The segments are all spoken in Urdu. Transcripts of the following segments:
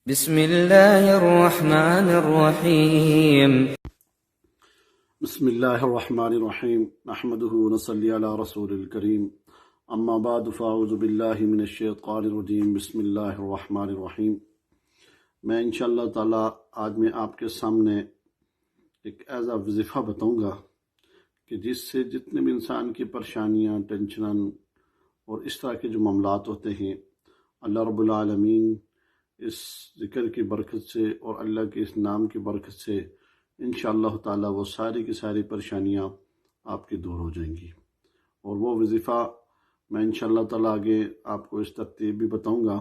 بسم الله الرحمن الرحيم. بسم الله الرحمن الرحيم نحمده ونصلي على رسول الكريم اما بعد فاعوذ بالله من الشیطان الرجیم بسم اللہ الرحمن الرحیم۔ میں انشاءاللہ تعالی آج میں آپ کے سامنے ایک ایسا وظیفہ بتاؤں گا کہ جس سے جتنے بھی انسان کی پریشانیاں، ٹینشن اور اس طرح کے جو معاملات ہوتے ہیں، اللہ رب العالمین اس ذکر کی برکت سے اور اللہ کے اس نام کی برکت سے انشاءاللہ تعالی وہ ساری کی ساری پریشانیاں آپ کی دور ہو جائیں گی۔ اور وہ وظیفہ میں انشاءاللہ تعالی آگے آپ کو اس ترتیب بھی بتاؤں گا،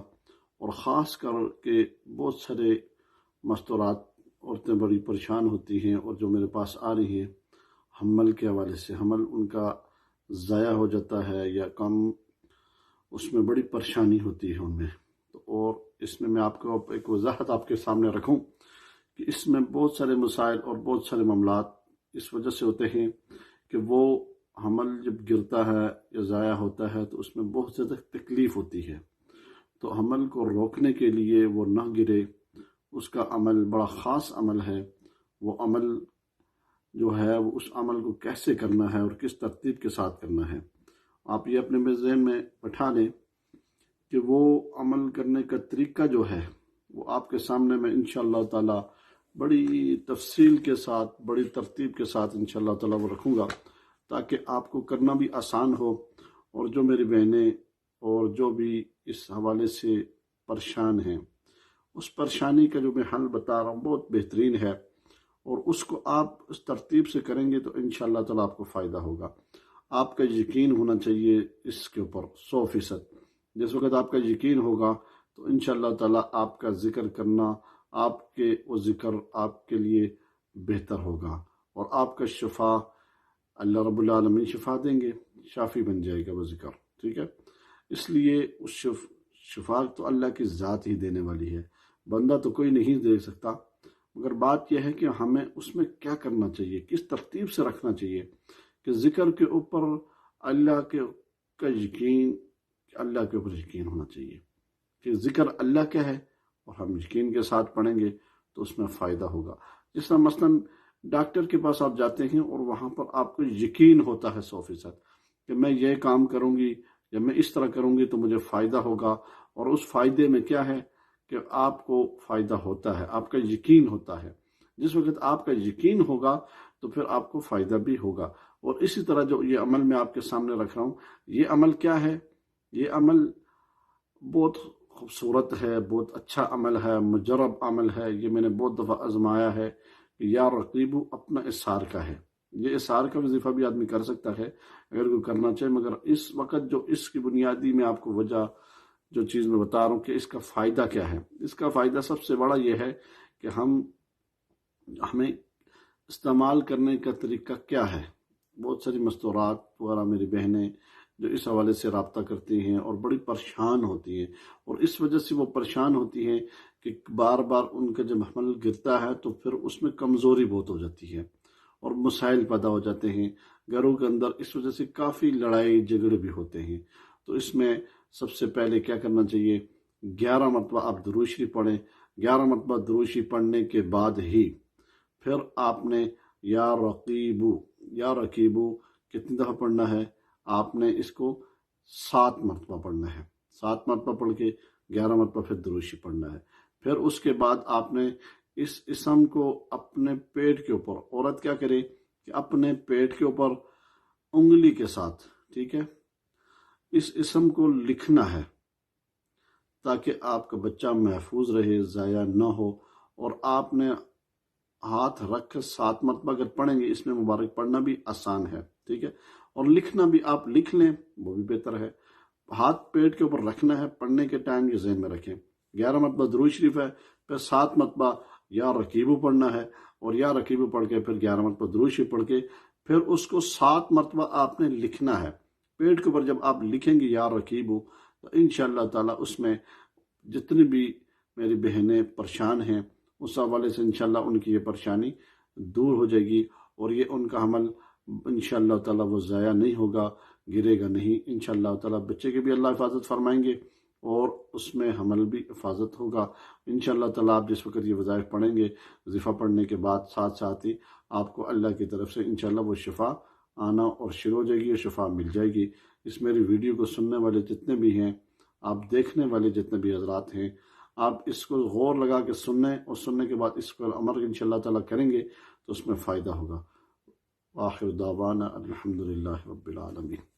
اور خاص کر کے بہت سارے مستورات عورتیں بڑی پریشان ہوتی ہیں اور جو میرے پاس آ رہی ہیں حمل کے حوالے سے، حمل ان کا ضائع ہو جاتا ہے یا کم، اس میں بڑی پریشانی ہوتی ہے ان میں۔ اور اس میں آپ کو ایک وضاحت آپ کے سامنے رکھوں کہ اس میں بہت سارے مسائل اور بہت سارے معاملات اس وجہ سے ہوتے ہیں کہ وہ حمل جب گرتا ہے یا ضائع ہوتا ہے تو اس میں بہت زیادہ تکلیف ہوتی ہے۔ تو حمل کو روکنے کے لیے وہ نہ گرے، اس کا عمل بڑا خاص عمل ہے۔ وہ عمل جو ہے وہ اس عمل کو کیسے کرنا ہے اور کس ترتیب کے ساتھ کرنا ہے، آپ یہ اپنے ذہن میں بٹھا لیں کہ وہ عمل کرنے کا طریقہ جو ہے وہ آپ کے سامنے میں انشاءاللہ تعالی بڑی تفصیل کے ساتھ، بڑی ترتیب کے ساتھ انشاءاللہ تعالی وہ رکھوں گا تاکہ آپ کو کرنا بھی آسان ہو، اور جو میری بہنیں اور جو بھی اس حوالے سے پریشان ہیں اس پریشانی کا جو میں حل بتا رہا ہوں بہت بہترین ہے، اور اس کو آپ اس ترتیب سے کریں گے تو انشاءاللہ تعالی آپ کو فائدہ ہوگا۔ آپ کا یقین ہونا چاہیے اس کے اوپر 100%۔ جس وقت آپ کا یقین ہوگا تو انشاءاللہ تعالی آپ کا ذکر کرنا، آپ کے وہ ذکر آپ کے لیے بہتر ہوگا، اور آپ کا شفا اللہ رب العالمین شفا دیں گے، شافی بن جائے گا وہ ذکر، ٹھیک ہے۔ اس لیے اس شفا تو اللہ کی ذات ہی دینے والی ہے، بندہ تو کوئی نہیں دے سکتا، مگر بات یہ ہے کہ ہمیں اس میں کیا کرنا چاہیے، کس ترتیب سے رکھنا چاہیے کہ ذکر کے اوپر اللہ کا یقین، اللہ کے اوپر یقین ہونا چاہیے کہ ذکر اللہ کا ہے اور ہم یقین کے ساتھ پڑھیں گے تو اس میں فائدہ ہوگا۔ جس طرح مثلا ڈاکٹر کے پاس آپ جاتے ہیں اور وہاں پر آپ کو یقین ہوتا ہے 100% کہ میں یہ کام کروں گی یا میں اس طرح کروں گی تو مجھے فائدہ ہوگا، اور اس فائدے میں کیا ہے کہ آپ کو فائدہ ہوتا ہے، آپ کا یقین ہوتا ہے۔ جس وقت آپ کا یقین ہوگا تو پھر آپ کو فائدہ بھی ہوگا۔ اور اسی طرح جو یہ عمل میں آپ کے سامنے رکھ رہا ہوں، یہ عمل کیا ہے؟ یہ عمل بہت خوبصورت ہے، بہت اچھا عمل ہے، مجرب عمل ہے، یہ میں نے بہت دفعہ آزمایا ہے کہ یا رقیبو اپنا اسحار کا ہے۔ یہ اسحار کا وظیفہ بھی آدمی کر سکتا ہے اگر کوئی کرنا چاہے، مگر اس وقت جو اس کی بنیادی میں آپ کو وجہ جو چیز میں بتا رہا ہوں کہ اس کا فائدہ کیا ہے، اس کا فائدہ سب سے بڑا یہ ہے کہ ہمیں استعمال کرنے کا طریقہ کیا ہے۔ بہت ساری مستورات وغیرہ میری بہنیں جو اس حوالے سے رابطہ کرتی ہیں اور بڑی پریشان ہوتی ہیں، اور اس وجہ سے وہ پریشان ہوتی ہیں کہ بار بار ان کا جب حمل گرتا ہے تو پھر اس میں کمزوری بہت ہو جاتی ہے اور مسائل پیدا ہو جاتے ہیں گھروں کے اندر، اس وجہ سے کافی لڑائی جھگڑے بھی ہوتے ہیں۔ تو اس میں سب سے پہلے کیا کرنا چاہیے، 11 مرتبہ آپ درود شریف پڑھیں۔ 11 مرتبہ درود شریف پڑھنے کے بعد ہی پھر آپ نے یا رقیبو کتنی دفعہ پڑھنا ہے؟ آپ نے اس کو 7 مرتبہ پڑھنا ہے۔ 7 مرتبہ پڑھ کے 11 مرتبہ پھر درود شریف پڑھنا ہے۔ پھر اس کے بعد آپ نے اس اسم کو اپنے پیٹ کے اوپر، عورت کیا کرے کہ اپنے پیٹ کے اوپر انگلی کے ساتھ، ٹھیک ہے، اس اسم کو لکھنا ہے تاکہ آپ کا بچہ محفوظ رہے، ضائع نہ ہو۔ اور آپ نے ہاتھ رکھ کر 7 مرتبہ اگر پڑھیں گے، اس میں مبارک پڑھنا بھی آسان ہے، ٹھیک ہے، اور لکھنا بھی آپ لکھ لیں وہ بھی بہتر ہے۔ ہاتھ پیٹ کے اوپر رکھنا ہے، پڑھنے کے ٹائم یہ ذہن میں رکھیں۔ 11 مرتبہ درود شریف ہے، پھر 7 مرتبہ یا رقیبو پڑھنا ہے، اور یا رقیبو پڑھ کے پھر 11 مرتبہ درود شریف پڑھ کے پھر اس کو 7 مرتبہ آپ نے لکھنا ہے پیٹ کے اوپر۔ جب آپ لکھیں گے یا رقیبو تو انشاءاللہ تعالی اس میں جتنی بھی میری بہنیں پریشان ہیں اس حوالے سے انشاءاللہ ان کی یہ پریشانی دور ہو جائے گی، اور یہ ان کا حمل انشاءاللہ تعالی وہ ضائع نہیں ہوگا، گرے گا نہیں، انشاءاللہ تعالی بچے کی بھی اللہ حفاظت فرمائیں گے اور اس میں حمل بھی حفاظت ہوگا انشاءاللہ تعالیٰ۔ آپ جس وقت یہ وظائف پڑھیں گے، وظیفہ پڑھنے کے بعد ساتھ ساتھ ہی آپ کو اللہ کی طرف سے انشاءاللہ وہ شفا آنا اور شروع ہو جائے گی اور شفا مل جائے گی۔ اس میری ویڈیو کو سننے والے جتنے بھی ہیں، آپ دیکھنے والے جتنے بھی حضرات ہیں، آپ اس کو غور لگا کے سنیں اور سننے کے بعد اس پر عمل انشاءاللہ تعالیٰ کریں گے تو اس میں فائدہ ہوگا۔ آخر دعوانا الحمدللہ رب العالمین۔